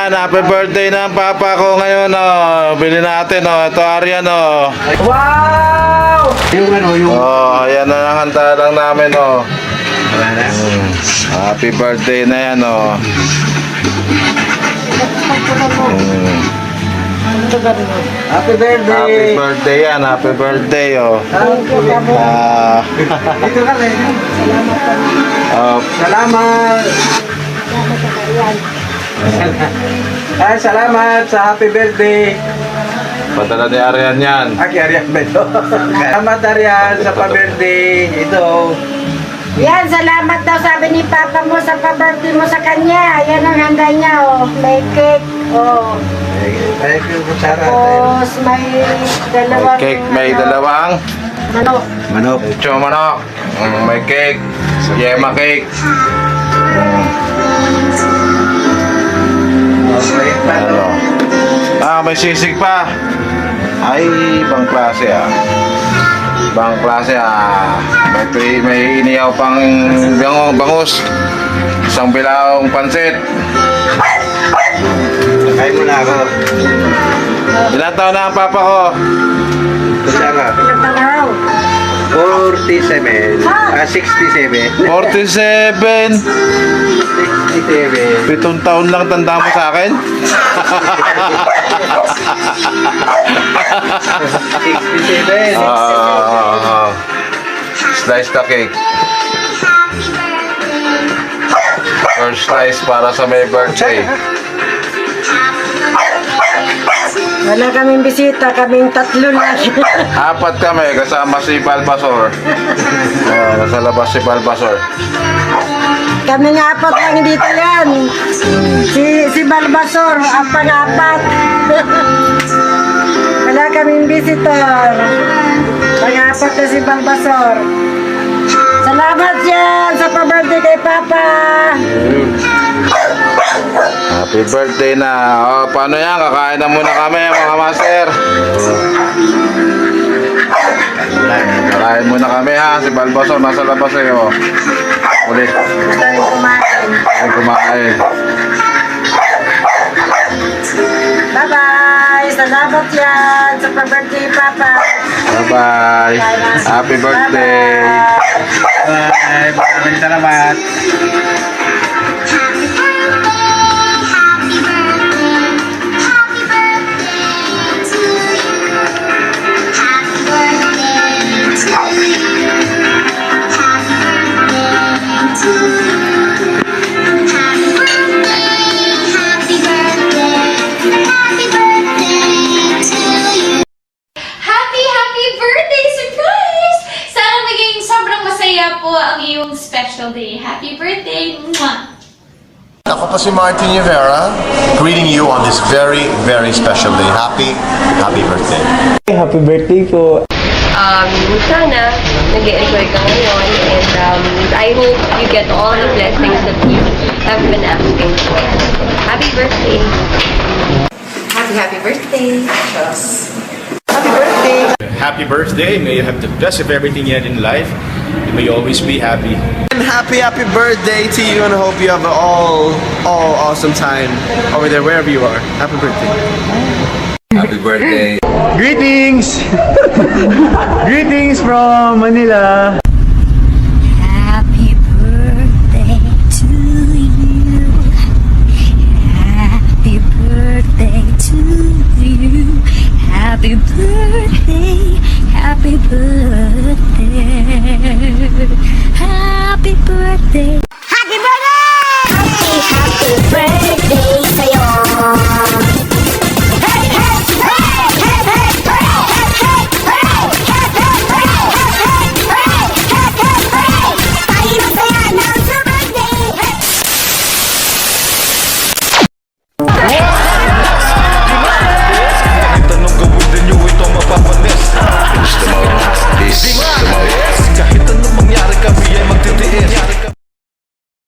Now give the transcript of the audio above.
Yan, happy birthday ng papa ko ngayon, oh. Bili natin, oh. Ito, Arian, oh. Wow! Yung ano, yung... Oh, yan na ang handa lang namin, oh. Happy birthday na yan, oh. Happy birthday! Happy birthday yan, happy birthday, oh. Dito ka rin. Oh, Salamat! Ay, salamat sa happy birthday! padala ni Arian yan. Aki, Arian ba ito? Salamat, Arian, sa pa-birthday. Ito. Yan, salamat daw sabi ni Papa mo sa pa-birthday mo sa kanya. Yan ang handa niya, oh. May cake, oh. Thank you, Sarah. Tapos may dalawang... May cake, may dalawang Manok. Manok. lechon manok. May cake, yema cake. Ano? May sisig pa. Ay, ibang klase, ah. Ibang klase, ah. May iniyaw pang bangus. Isang bilawang pansit. Kain mo na ako. Ilan taon na ang papa ko? Sarah. Ilang tanaw? 47. 67. 47. 67. 7 taon lang tanda mo sa akin? 67. Slice the cake. First slice para sa may birthday. Wala kaming bisita, kaming tatlo lang. 4 kami kasama si Balbasor. Nasa labas si Balbasor. Kaming apat lang dito yan. Si Balbasor, ang pang-apat. Wala kaming visitor. Pang-apat na si Balbasor. Salamat yan sa pa-birthday kay Papa. Happy birthday na. Oh, paano yan? Kakain na muna kami mga master. Kakain muna kami ha. Si Balbasor nasa labas eh. Oh. Ulit. Gusto rin kumain. Ay, kumain. Bye-bye! Salamat yan sa pa-birthday, Papa. Bye-bye. Happy birthday. Bye. Maraming salamat. Po ang iyong special day. Happy birthday! Mwah! Ako po si Martin Rivera, greeting you on this very, very special day. Happy birthday. Happy birthday po. Sana nag-enjoy ka ngayon and I hope you get all the blessings that you have been asking for. Happy birthday! Happy birthday! Happy birthday. Happy birthday. May you have the best of everything you had in life. You may always be happy. And happy birthday to you, and I hope you have all awesome time over there wherever you are. Happy birthday. Happy birthday. Greetings! Greetings from Manila. Happy birthday to you. Happy birthday to you. Happy birthday. Happy birthday. Happy birthday. Happy birthday. Happy birthday.